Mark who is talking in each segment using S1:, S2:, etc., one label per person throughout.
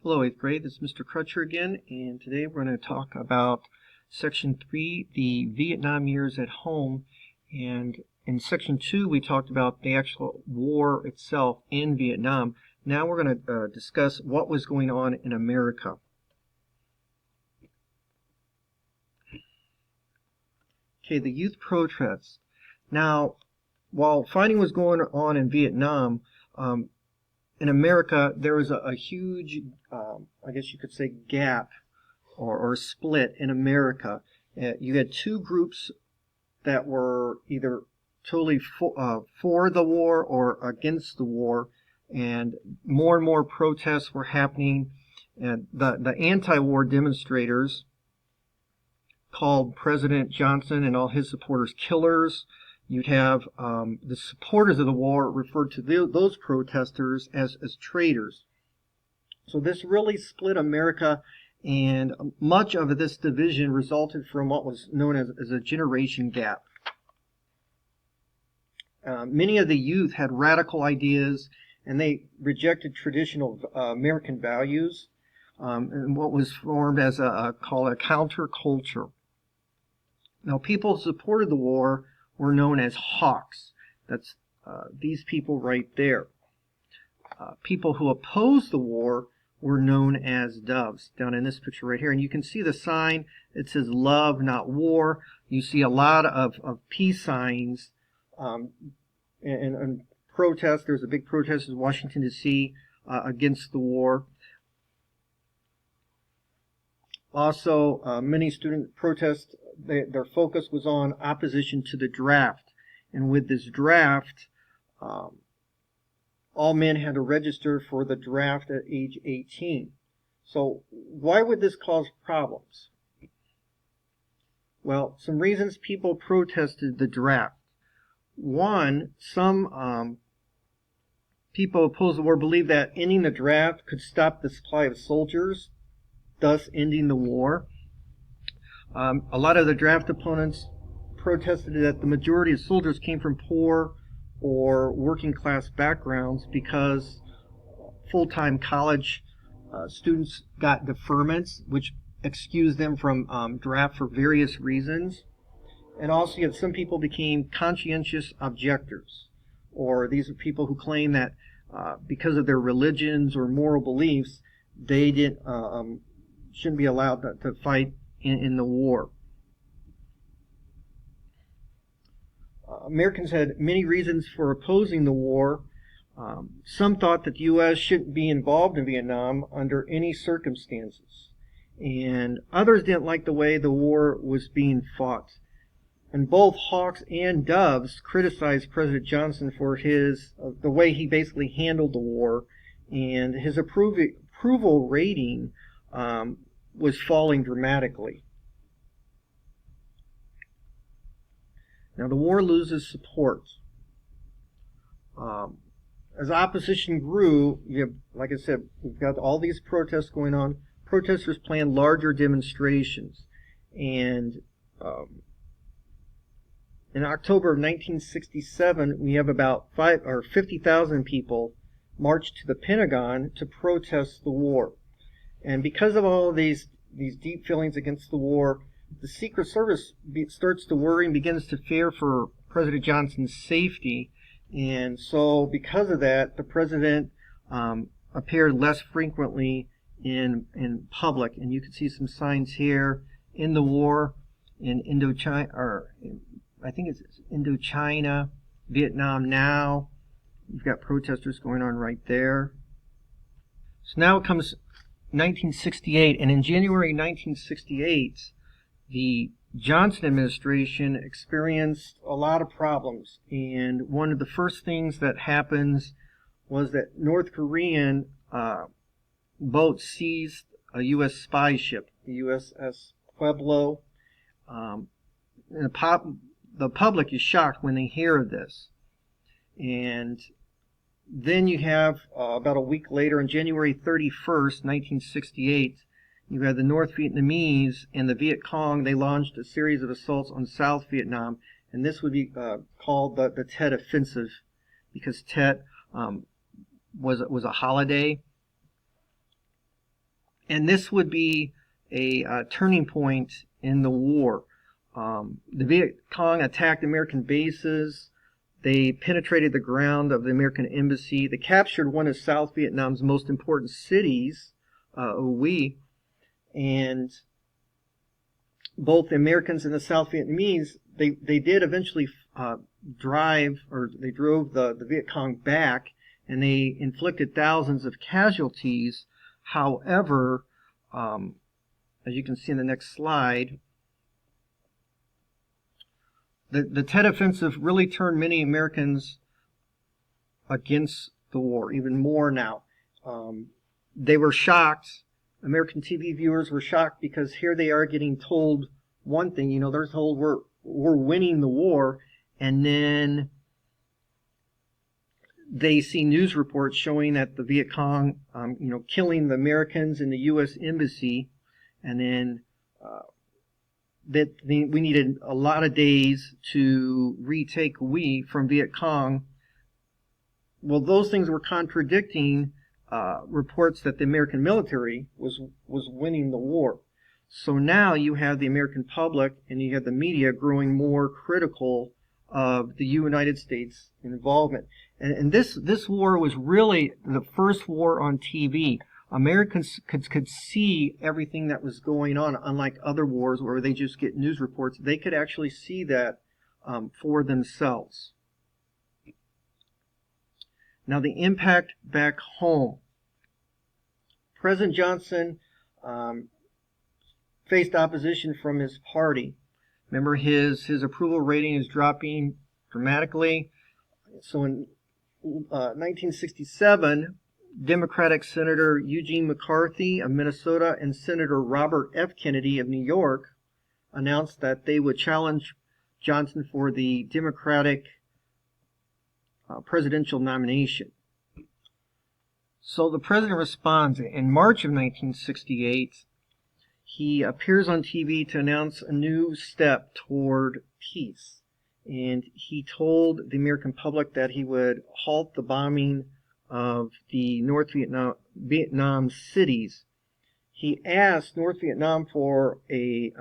S1: Hello, 8th grade. This is Mr. Crutcher again, and today we're going to talk about Section 3, the Vietnam years at home. And in Section 2, we talked about the actual war itself in Vietnam. Now we're going to discuss what was going on in America. Okay, the youth protests. Now, while fighting was going on in Vietnam, in America, there was a huge, I guess you could say, gap or split in America. You had two groups that were either totally for the war or against the war, and more protests were happening. And the anti-war demonstrators called President Johnson and all his supporters killers. You'd have the supporters of the war referred to those protesters as traitors. So this really split America, and much of this division resulted from what was known as a generation gap. Many of the youth had radical ideas, and they rejected traditional American values, and what was formed as called a counterculture. Now, people who supported the war were known as hawks. That's these people right there. People who opposed the war were known as doves, down in this picture right here. And you can see the sign. It says love, not war. You see a lot of peace signs and protests. There's a big protest in Washington, D.C. Against the war. Also, many student protests, their focus was on opposition to the draft. And with this draft, all men had to register for the draft at age 18. So why would this cause problems? Well, some reasons people protested the draft. One, some people opposed the war believed that ending the draft could stop the supply of soldiers, thus ending the war. A lot of the draft opponents protested that the majority of soldiers came from poor or working class backgrounds because full-time college students got deferments, which excused them from draft for various reasons. And also, you had some people became conscientious objectors, or these are people who claim that because of their religions or moral beliefs, they shouldn't be allowed to fight in the war. Americans had many reasons for opposing the war. Some thought that the U.S. shouldn't be involved in Vietnam under any circumstances. And others didn't like the way the war was being fought. And both hawks and doves criticized President Johnson for the way he basically handled the war, and his approval rating was falling dramatically. Now, the war loses support. As opposition grew, like I said, we've got all these protests going on. Protesters planned larger demonstrations. And in October of 1967, we have about 50,000 people marched to the Pentagon to protest the war. And because of all of these deep feelings against the war, the Secret Service starts to worry and begins to fear for President Johnson's safety. And so because of that, the president appeared less frequently in public. And you can see some signs here in the war in Indochina, or I think it's Indochina, Vietnam now. You've got protesters going on right there. So now it comes 1968, and in January 1968, the Johnson administration experienced a lot of problems. And one of the first things that happens was that North Korean boats seized a U.S. spy ship, the USS Pueblo. And the public is shocked when they hear of this. And then you have about a week later, on January 31st, 1968, you had the North Vietnamese and the Viet Cong. They launched a series of assaults on South Vietnam, and this would be called the Tet Offensive, because Tet was a holiday. And this would be a turning point in the war. The Viet Cong attacked American bases. They penetrated the ground of the American embassy. They captured one of South Vietnam's most important cities, Hue, and both the Americans and the South Vietnamese, they did eventually they drove the Viet Cong back, and they inflicted thousands of casualties. However, as you can see in the next slide, the Tet Offensive really turned many Americans against the war, even more now. They were shocked. American TV viewers were shocked because here they are getting told one thing, they're told we're winning the war, and then they see news reports showing that the Viet Cong, killing the Americans in the U.S. Embassy, and then that we needed a lot of days to retake Hue from Viet Cong. Well, those things were contradicting reports that the American military was winning the war. So now you have the American public and you have the media growing more critical of the United States involvement. And this war was really the first war on TV. Americans could see everything that was going on, unlike other wars where they just get news reports. They could actually see that for themselves. Now the impact back home. President Johnson faced opposition from his party. Remember, his approval rating is dropping dramatically. So in 1967, Democratic Senator Eugene McCarthy of Minnesota and Senator Robert F. Kennedy of New York announced that they would challenge Johnson for the Democratic presidential nomination. So the president responds. In March of 1968, he appears on TV to announce a new step toward peace. And he told the American public that he would halt the bombing of the North Vietnam cities. He asked North Vietnam for a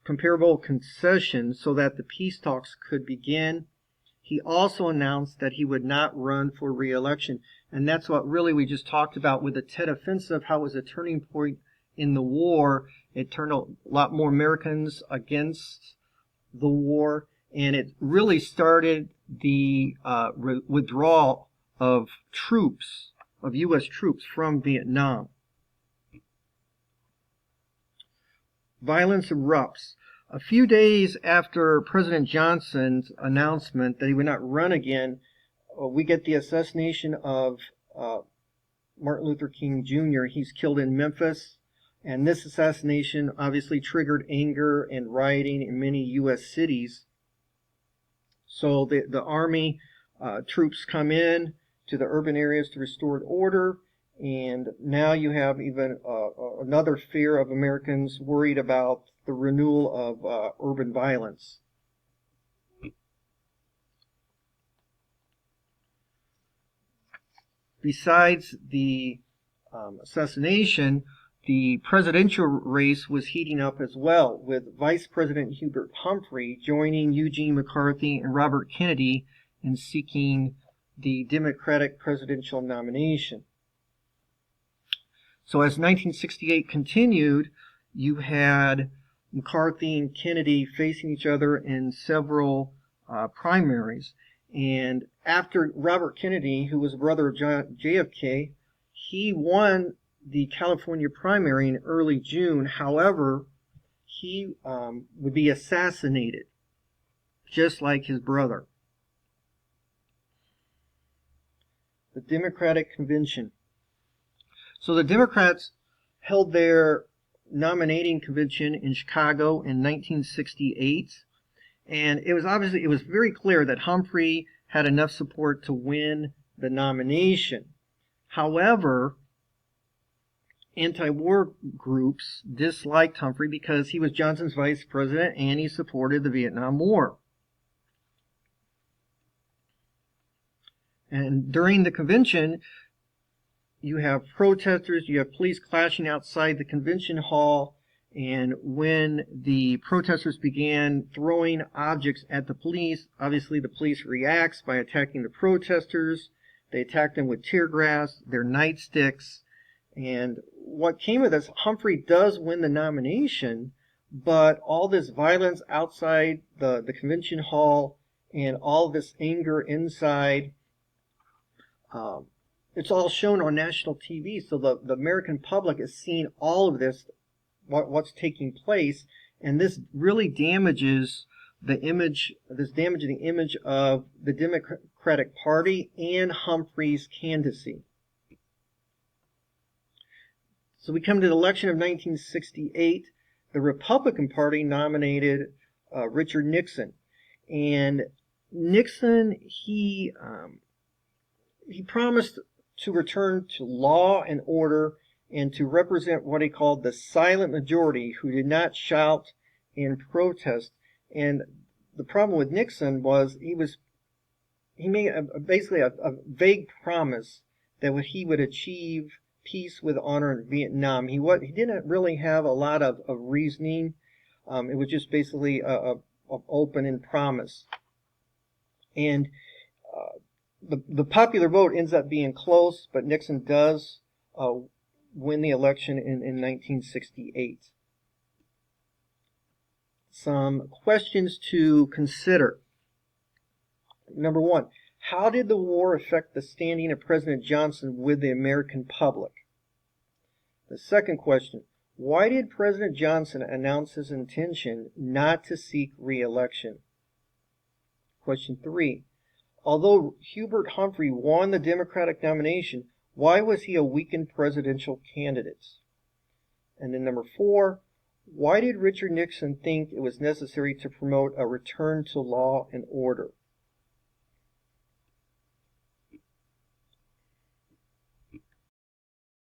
S1: comparable concession so that the peace talks could begin. He also announced that he would not run for re-election. And that's what really we just talked about with the Tet Offensive, how it was a turning point in the war. It turned a lot more Americans against the war, and it really started the withdrawal of troops, of U.S. troops from Vietnam. Violence erupts. A few days after President Johnson's announcement that he would not run again, we get the assassination of Martin Luther King Jr. He's killed in Memphis, and this assassination obviously triggered anger and rioting in many U.S. cities. So the army troops come in to the urban areas to restore order, and now you have even another fear of Americans worried about the renewal of urban violence. Besides the assassination, the presidential race was heating up as well, with Vice President Hubert Humphrey joining Eugene McCarthy and Robert Kennedy in seeking the Democratic presidential nomination. So as 1968 continued, you had McCarthy and Kennedy facing each other in several primaries. And after Robert Kennedy, who was a brother of JFK, he won the California primary in early June. However, he would be assassinated, just like his brother. The Democratic Convention. So the Democrats held their nominating convention in Chicago in 1968, and it was very clear that Humphrey had enough support to win the nomination. However, anti-war groups disliked Humphrey because he was Johnson's vice president and he supported the Vietnam War. And during the convention, you have protesters, you have police clashing outside the convention hall, and when the protesters began throwing objects at the police, obviously the police reacts by attacking the protesters. They attack them with tear gas, their nightsticks, and what came of this, Humphrey does win the nomination, but all this violence outside the convention hall and all this anger inside, it's all shown on national TV. So the American public is seeing all of this, what's taking place, and this really damages the image, of the Democratic Party and Humphrey's candidacy. So we come to the election of 1968. The Republican Party nominated Richard Nixon, and Nixon he promised to return to law and order and to represent what he called the silent majority who did not shout in protest. And the problem with Nixon was he made basically a vague promise that he would achieve peace with honor in Vietnam. He didn't really have a lot of reasoning. It was just basically a open and promise. And the popular vote ends up being close, but Nixon does win the election in 1968. Some questions to consider. Number one, how did the war affect the standing of President Johnson with the American public? The second question, why did President Johnson announce his intention not to seek re-election? Question 3, although Hubert Humphrey won the Democratic nomination, why was he a weakened presidential candidate? And then number 4, why did Richard Nixon think it was necessary to promote a return to law and order?